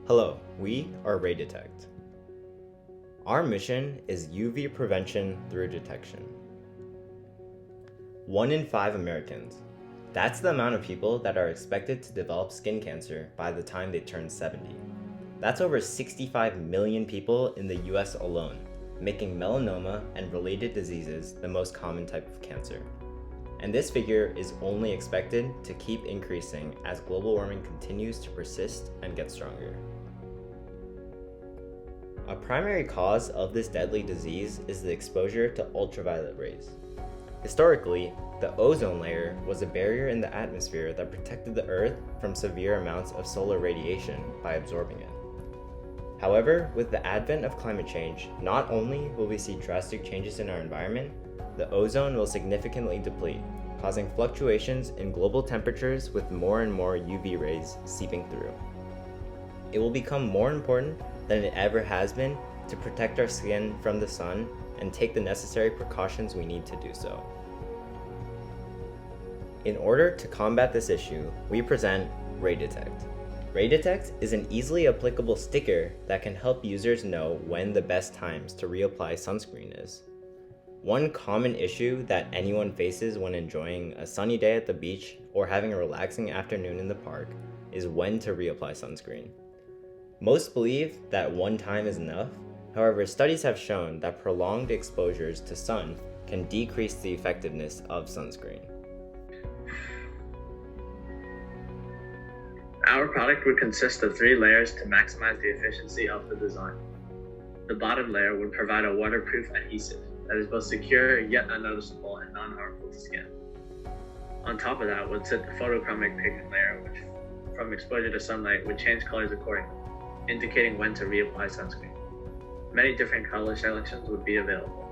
Hello, we are RayDetect. Our mission is UV prevention through detection. 1 in 5 Americans. That's the amount of people that are expected to develop skin cancer by the time they turn 70. That's over 65 million people in the US alone, making melanoma and related diseases the most common type of cancer. And this figure is only expected to keep increasing as global warming continues to persist and get stronger. A primary cause of this deadly disease is the exposure to ultraviolet rays. Historically, the ozone layer was a barrier in the atmosphere that protected the Earth from severe amounts of solar radiation by absorbing it. However, with the advent of climate change, not only will we see drastic changes in our environment, the ozone will significantly deplete, causing fluctuations in global temperatures with more and more UV rays seeping through. It will become more important than it ever has been to protect our skin from the sun and take the necessary precautions we need to do so. In order to combat this issue, we present RayDetect. RayDetect is an easily applicable sticker that can help users know when the best times to reapply sunscreen is. One common issue that anyone faces when enjoying a sunny day at the beach or having a relaxing afternoon in the park is when to reapply sunscreen. Most believe that one time is enough. However, studies have shown that prolonged exposures to sun can decrease the effectiveness of sunscreen. Our product would consist of 3 layers to maximize the efficiency of the design. The bottom layer would provide a waterproof adhesive that is both secure yet unnoticeable and non-harmful to skin. On top of that would sit the photochromic pigment layer, which from exposure to sunlight would change colors accordingly, indicating when to reapply sunscreen. Many different color selections would be available.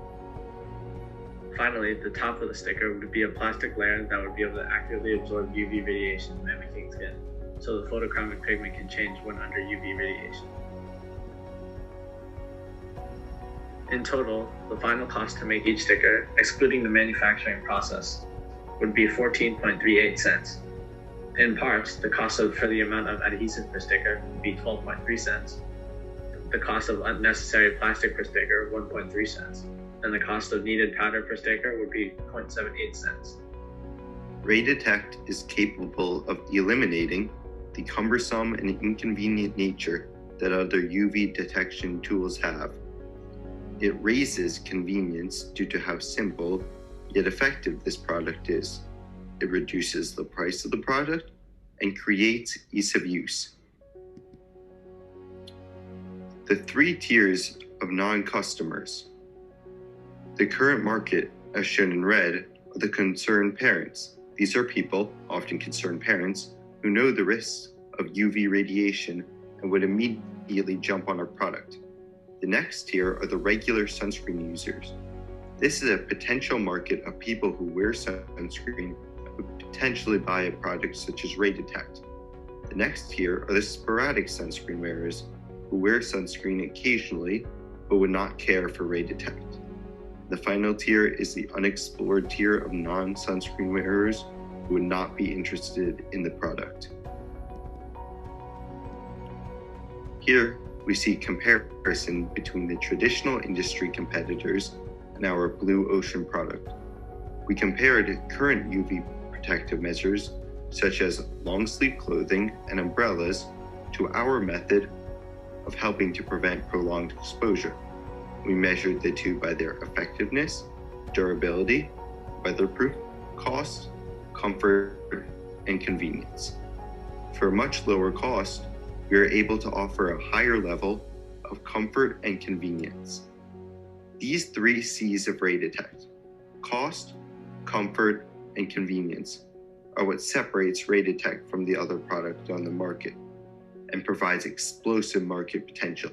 Finally, the top of the sticker would be a plastic layer that would be able to actively absorb UV radiation mimicking skin, so the photochromic pigment can change when under UV radiation. In total, the final cost to make each sticker, excluding the manufacturing process, would be 14.38 cents. In parts, the cost for the amount of adhesive per sticker would be 12.3 cents. The cost of unnecessary plastic per sticker, 1.3 cents. And the cost of needed powder per sticker would be 0.78 cents. RayDetect is capable of eliminating the cumbersome and inconvenient nature that other UV detection tools have. It raises convenience due to how simple yet effective this product is. It reduces the price of the product and creates ease of use. The 3 tiers of non-customers. The current market, as shown in red, are the concerned parents. These are people, often concerned parents, who know the risks of UV radiation and would immediately jump on our product. The next tier are the regular sunscreen users. This is a potential market of people who wear sunscreen and would potentially buy a product such as RayDetect. The next tier are the sporadic sunscreen wearers who wear sunscreen occasionally but would not care for RayDetect. The final tier is the unexplored tier of non-sunscreen wearers who would not be interested in the product. Here, we see comparison between the traditional industry competitors and our Blue Ocean product. We compared current UV protective measures, such as long-sleeve clothing and umbrellas, to our method of helping to prevent prolonged exposure. We measured the two by their effectiveness, durability, weatherproof, cost, comfort, and convenience. For a much lower cost, we are able to offer a higher level of comfort and convenience. These 3 C's of RayDetect, cost, comfort, and convenience, are what separates RayDetect from the other product on the market and provides explosive market potential.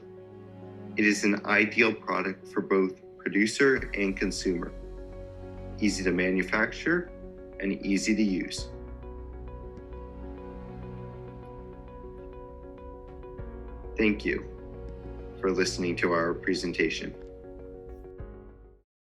It is an ideal product for both producer and consumer, easy to manufacture and easy to use. Thank you for listening to our presentation.